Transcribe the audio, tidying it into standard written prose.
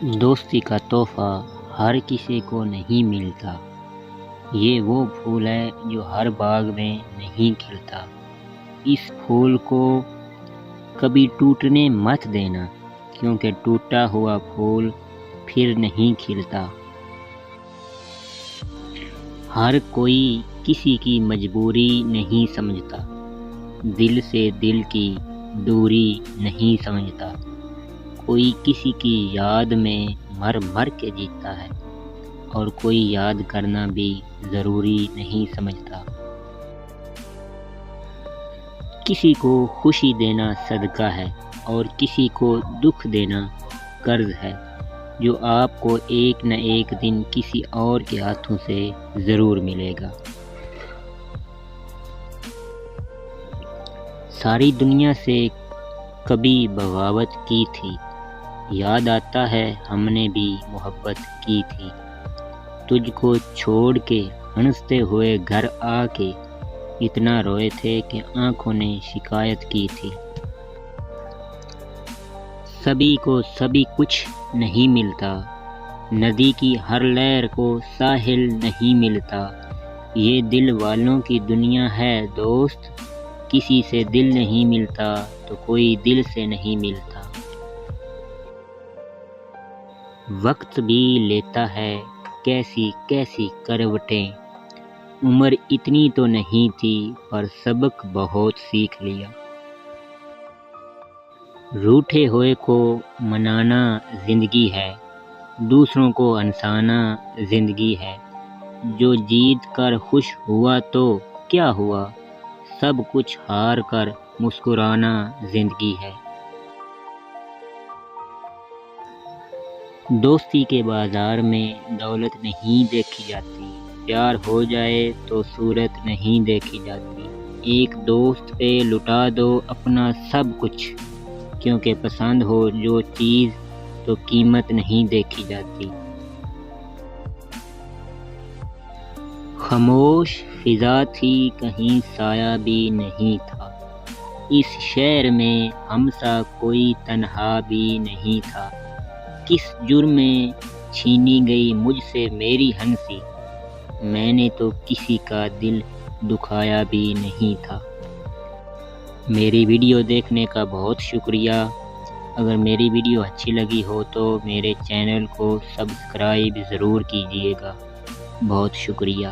دوستی کا تحفہ ہر کسی کو نہیں ملتا۔ یہ وہ پھول ہے جو ہر باغ میں نہیں کھلتا۔ اس پھول کو کبھی ٹوٹنے مت دینا، کیونکہ ٹوٹا ہوا پھول پھر نہیں کھلتا۔ ہر کوئی کسی کی مجبوری نہیں سمجھتا، دل سے دل کی دوری نہیں سمجھتا۔ کوئی کسی کی یاد میں مر مر کے جیتا ہے، اور کوئی یاد کرنا بھی ضروری نہیں سمجھتا۔ کسی کو خوشی دینا صدقہ ہے، اور کسی کو دکھ دینا قرض ہے، جو آپ کو ایک نہ ایک دن کسی اور کے ہاتھوں سے ضرور ملے گا۔ ساری دنیا سے کبھی بغاوت کی تھی، یاد آتا ہے ہم نے بھی محبت کی تھی۔ تجھ کو چھوڑ کے ہنستے ہوئے گھر آ کے اتنا روئے تھے کہ آنکھوں نے شکایت کی تھی۔ سبھی کو سبھی کچھ نہیں ملتا، ندی کی ہر لہر کو ساحل نہیں ملتا۔ یہ دل والوں کی دنیا ہے دوست، کسی سے دل نہیں ملتا تو کوئی دل سے نہیں ملتا۔ وقت بھی لیتا ہے کیسی کیسی کروٹیں، عمر اتنی تو نہیں تھی پر سبق بہت سیکھ لیا۔ روٹھے ہوئے کو منانا زندگی ہے، دوسروں کو ہنسانا زندگی ہے۔ جو جیت کر خوش ہوا تو کیا ہوا، سب کچھ ہار کر مسکرانا زندگی ہے۔ دوستی کے بازار میں دولت نہیں دیکھی جاتی، پیار ہو جائے تو صورت نہیں دیکھی جاتی۔ ایک دوست پہ لٹا دو اپنا سب کچھ، کیونکہ پسند ہو جو چیز تو قیمت نہیں دیکھی جاتی۔ خاموش فضا تھی کہیں سایہ بھی نہیں تھا، اس شہر میں ہم سا کوئی تنہا بھی نہیں تھا۔ کس جرم میں چھینی گئی مجھ سے میری ہنسی، میں نے تو کسی کا دل دکھایا بھی نہیں تھا۔ میری ویڈیو دیکھنے کا بہت شکریہ۔ اگر میری ویڈیو اچھی لگی ہو تو میرے چینل کو سبسکرائب ضرور کیجیے گا۔ بہت شکریہ۔